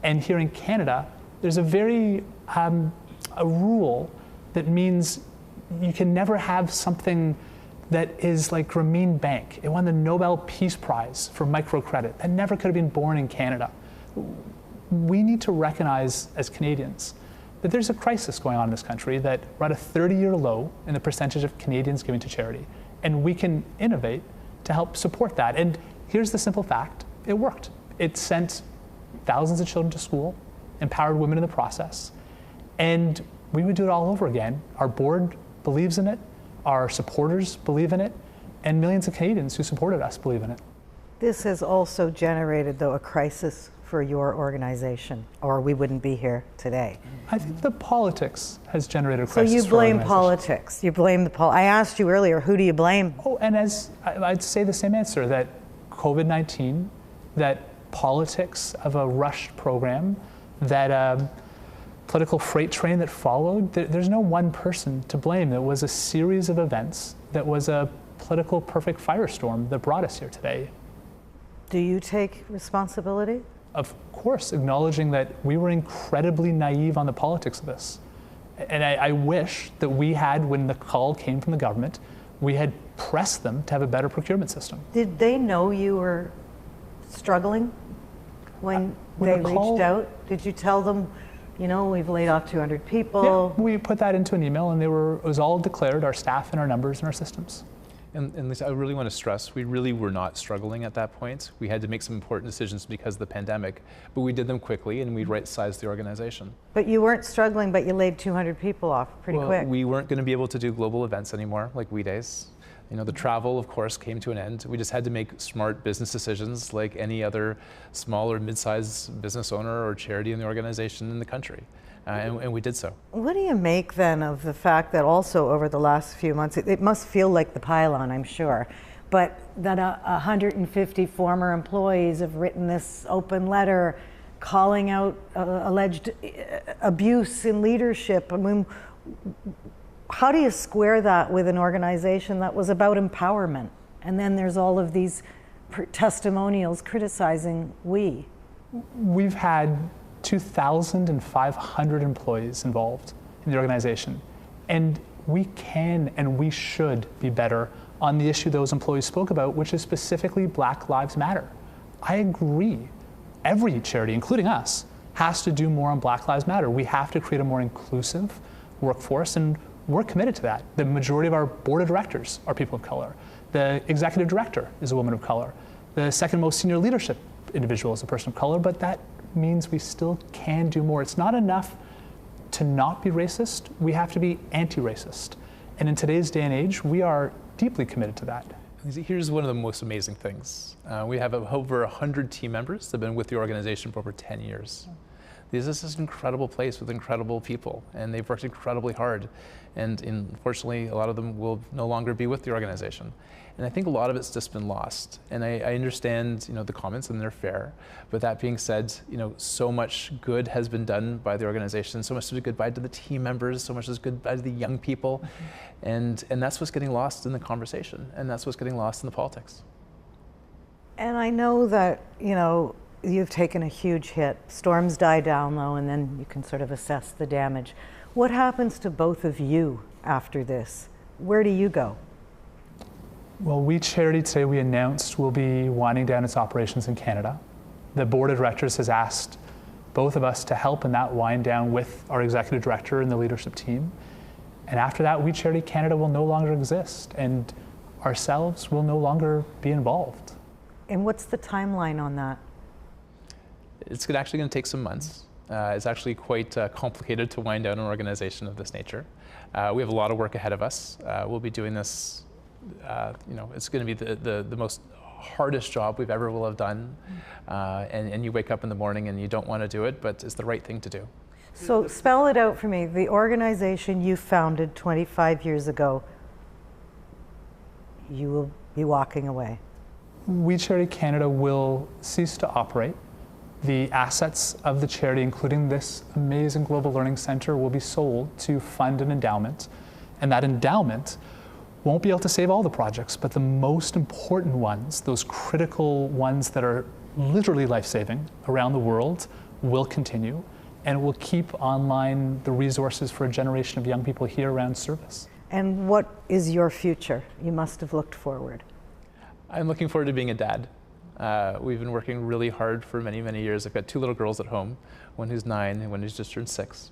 And here in Canada, there's a very a rule that means you can never have something that is like Grameen Bank. It won the Nobel Peace Prize for microcredit. That never could have been born in Canada. We need to recognize as Canadians that there's a crisis going on in this country, that we're at a 30-year low in the percentage of Canadians giving to charity. And we can innovate to help support that. And here's the simple fact, it worked. It sent thousands of children to school, empowered women in the process, and we would do it all over again. Our board believes in it, our supporters believe in it, and millions of Canadians who supported us believe in it. This has also generated, though, a crisis for your organization, or we wouldn't be here today. I think the politics has generated a So crisis. you for our blame organization. politics. You blame the I asked you earlier, who do you blame? Oh, and as I'd say the same answer, that COVID-19, that politics of a rushed program, that political freight train that followed, there's no one person to blame. It was a series of events that was a political perfect firestorm that brought us here today. Do you take responsibility? Of course, acknowledging that we were incredibly naive on the politics of this. And I wish that we had, when the call came from the government, we had pressed them to have a better procurement system. Did they know you were struggling when they reached out? Did you tell them, you know, we've laid off 200 people? Yeah, we put that into an email, and it was all declared, our staff and our numbers and our systems. And Lisa, I really want to stress, we really were not struggling at that point. We had to make some important decisions because of the pandemic, but we did them quickly and we right-sized the organization. But you weren't struggling, but you laid 200 people off pretty quick. We weren't going to be able to do global events anymore, like We Days. You know, the travel, of course, came to an end. We just had to make smart business decisions like any other small or mid-sized business owner or charity in the organization in the country. And we did so. What do you make then of the fact that also over the last few months, it must feel like the pylon, I'm sure, but that 150 former employees have written this open letter calling out alleged abuse in leadership? I mean, how do you square that with an organization that was about empowerment? And then there's all of these testimonials criticizing we. We've had 2,500 employees involved in the organization. And we can and we should be better on the issue those employees spoke about, which is specifically Black Lives Matter. I agree. Every charity, including us, has to do more on Black Lives Matter. We have to create a more inclusive workforce, and we're committed to that. The majority of our board of directors are people of color. The executive director is a woman of color. The second most senior leadership individual is a person of color, but that means we still can do more. It's not enough to not be racist. We have to be anti-racist. And in today's day and age, we are deeply committed to that. Here's one of the most amazing things. We have over 100 team members that have been with the organization for over 10 years. This is just an incredible place with incredible people, and they've worked incredibly hard. And unfortunately, a lot of them will no longer be with the organization. And I think a lot of it's just been lost. And I understand, you know, the comments, and they're fair. But that being said, you know, so much good has been done by the organization. So much is goodbye to the team members. So much is goodbye to the young people. And that's what's getting lost in the conversation. And that's what's getting lost in the politics. And I know that, you know, you've taken a huge hit. Storms die down, though, and then you can sort of assess the damage. What happens to both of you after this? Where do you go? Well, We Charity today, we announced will be winding down its operations in Canada. The board of directors has asked both of us to help in that wind down with our executive director and the leadership team. And after that, We Charity Canada will no longer exist, and ourselves will no longer be involved. And what's the timeline on that? It's actually going to take some months. It's actually quite complicated to wind down an organization of this nature. We have a lot of work ahead of us. We'll be doing this, you know, it's going to be the most hardest job we've ever will have done. And you wake up in the morning and you don't want to do it, but it's the right thing to do. So spell it out for me. The organization you founded 25 years ago, you will be walking away. We Charity Canada will cease to operate. The assets of the charity, including this amazing Global Learning Center, will be sold to fund an endowment. And that endowment won't be able to save all the projects, but the most important ones, those critical ones that are literally life-saving around the world, will continue. And will keep online the resources for a generation of young people here around service. And what is your future? You must have looked forward. I'm looking forward to being a dad. We've been working really hard for many, many years. I've got 2 little girls at home, one who's 9 and one who's just turned 6.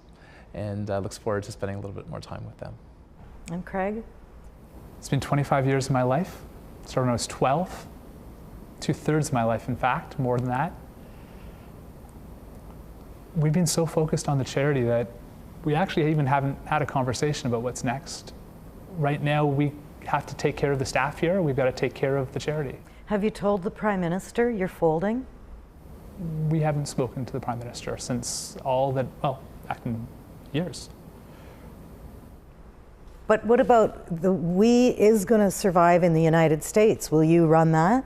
And looks forward to spending a little bit more time with them. And Craig? It's been 25 years of my life. Started when I was 12. 2/3 of my life, in fact, more than that. We've been so focused on the charity that we actually even haven't had a conversation about what's next. Right now, we have to take care of the staff here. We've got to take care of the charity. Have you told the Prime Minister you're folding? We haven't spoken to the Prime Minister since back in years. But what about the We is going to survive in the United States? Will you run that?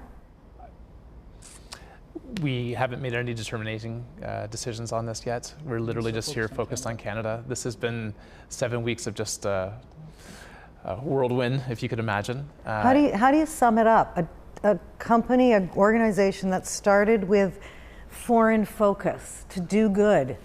We haven't made any determining decisions on this yet. We're literally just here focused on Canada. This has been 7 weeks of just a whirlwind, if you could imagine. How do you sum it up? A company, an organization that started with foreign focus to do good,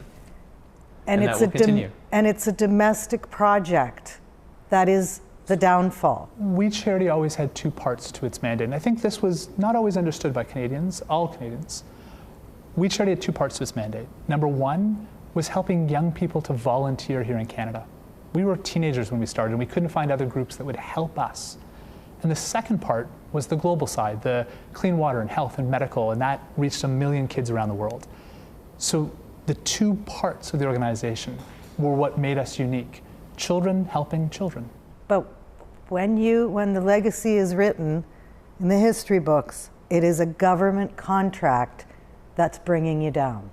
and it's a domestic project that is the downfall. We Charity always had two parts to its mandate, and I think this was not always understood by Canadians, all Canadians. We Charity had two parts to its mandate. Number one was helping young people to volunteer here in Canada. We were teenagers when we started, and we couldn't find other groups that would help us. And the second part was the global side, the clean water and health and medical, and that reached 1 million kids around the world. So the two parts of the organization were what made us unique. Children helping children. But when the legacy is written in the history books, it is a government contract that's bringing you down.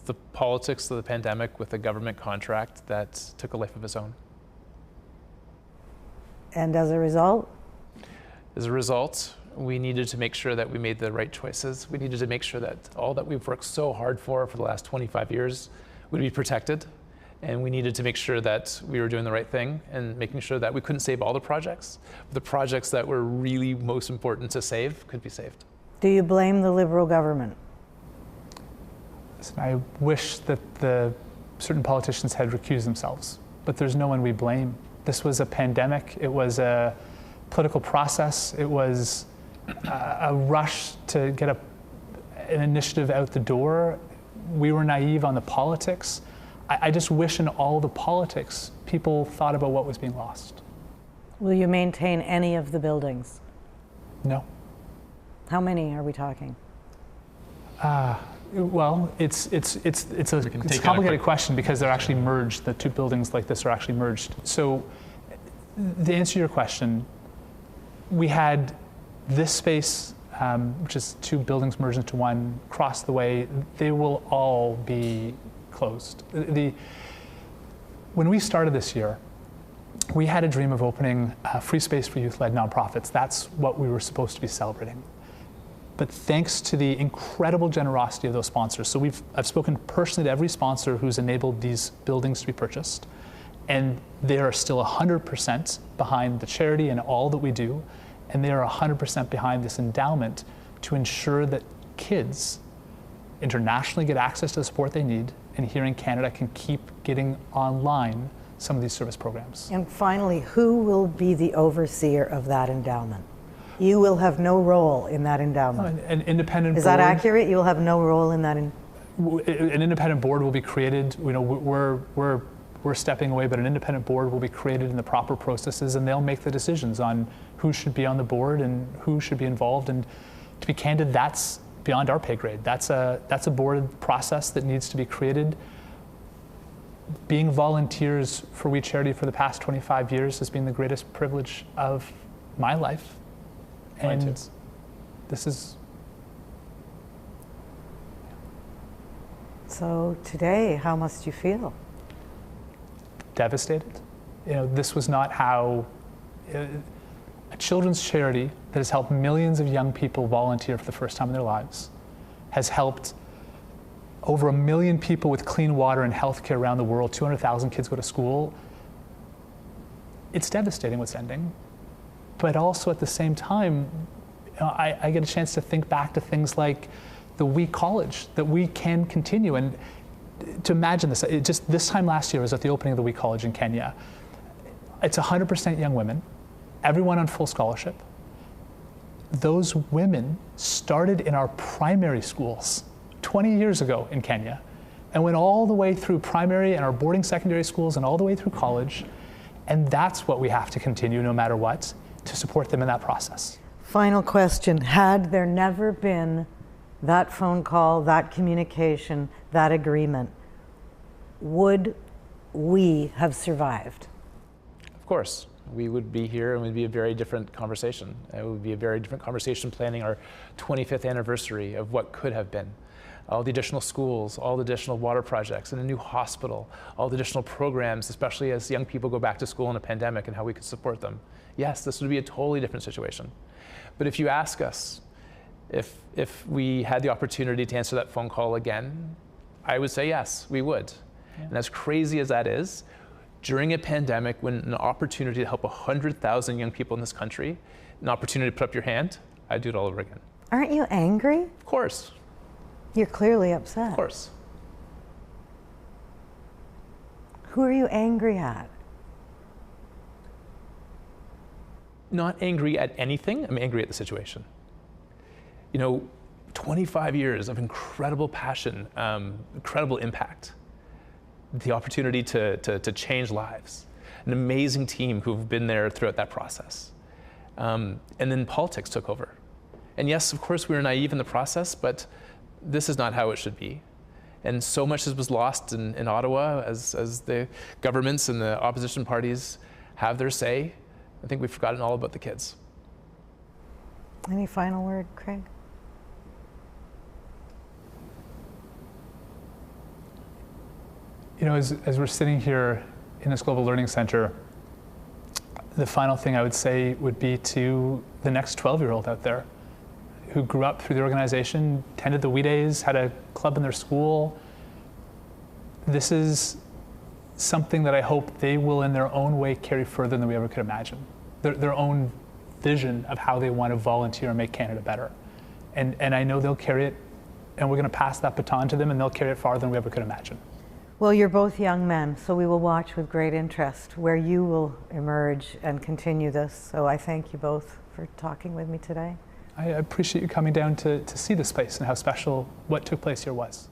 The politics of the pandemic with a government contract that took a life of its own. And as a result? As a result, we needed to make sure that we made the right choices. We needed to make sure that all that we've worked so hard for the last 25 years would be protected. And we needed to make sure that we were doing the right thing and making sure that we couldn't save all the projects. The projects that were really most important to save could be saved. Do you blame the Liberal government? Listen, I wish that the certain politicians had recused themselves, but there's no one we blame. This was a pandemic. It was a political process. It was a rush to get an initiative out the door. We were naive on the politics. I just wish in all the politics, people thought about what was being lost. Will you maintain any of the buildings? No. How many are we talking? Well, it's a complicated question because they're actually merged. The two buildings like this are actually merged. So, to answer your question, we had this space, which is two buildings merged into one, across the way. They will all be closed. When we started this year, we had a dream of opening a free space for youth-led nonprofits. That's what we were supposed to be celebrating. But thanks to the incredible generosity of those sponsors, so I've spoken personally to every sponsor who's enabled these buildings to be purchased, and they are still 100% behind the charity and all that we do, and they are 100% behind this endowment to ensure that kids internationally get access to the support they need, and here in Canada can keep getting online some of these service programs. And finally, who will be the overseer of that endowment? You will have no role in that endowment. An independent board. Is that accurate? You will have no role in that? An independent board will be created. You know, we're stepping away, but an independent board will be created in the proper processes, and they'll make the decisions on who should be on the board and who should be involved. And to be candid, that's beyond our pay grade. That's a board process that needs to be created. Being volunteers for We Charity for the past 25 years has been the greatest privilege of my life. And this is... So today, how must you feel? Devastated. You know, this was not how... A children's charity that has helped millions of young people volunteer for the first time in their lives, has helped over 1 million people with clean water and healthcare around the world, 200,000 kids go to school. It's devastating what's ending. But also at the same time, you know, I get a chance to think back to things like the We College, that we can continue. And to imagine this, just this time last year was at the opening of the We College in Kenya. It's 100% young women, everyone on full scholarship. Those women started in our primary schools 20 years ago in Kenya and went all the way through primary and our boarding secondary schools and all the way through college. And that's what we have to continue no matter what, to support them in that process. Final question. Had there never been that phone call, that communication, that agreement, would we have survived? Of course, we would be here and it would be a very different conversation. It would be a very different conversation planning our 25th anniversary of what could have been. All the additional schools, all the additional water projects, and a new hospital, all the additional programs, especially as young people go back to school in a pandemic and how we could support them. Yes, this would be a totally different situation. But if you ask us if we had the opportunity to answer that phone call again, I would say yes, we would. Yeah. And as crazy as that is, during a pandemic, when an opportunity to help 100,000 young people in this country, an opportunity to put up your hand, I'd do it all over again. Aren't you angry? Of course. You're clearly upset. Of course. Who are you angry at? Not angry at anything, I'm angry at the situation. 25 years of incredible passion, incredible impact, the opportunity to change lives, an amazing team who've been there throughout that process. And then politics took over. And yes, of course, we were naive in the process, but this is not how it should be. And so much was lost in Ottawa as the governments and the opposition parties have their say. I think we've forgotten all about the kids. Any final word, Craig? As we're sitting here in this Global Learning Center, the final thing I would say would be to the next 12-year-old out there who grew up through the organization, attended the Wee Days, had a club in their school. This is something that I hope they will in their own way carry further than we ever could imagine. Their own vision of how they want to volunteer and make Canada better. And I know they'll carry it, and we're going to pass that baton to them, and they'll carry it farther than we ever could imagine. Well, you're both young men, so we will watch with great interest where you will emerge and continue this. So I thank you both for talking with me today. I appreciate you coming down to see this place and how special what took place here was.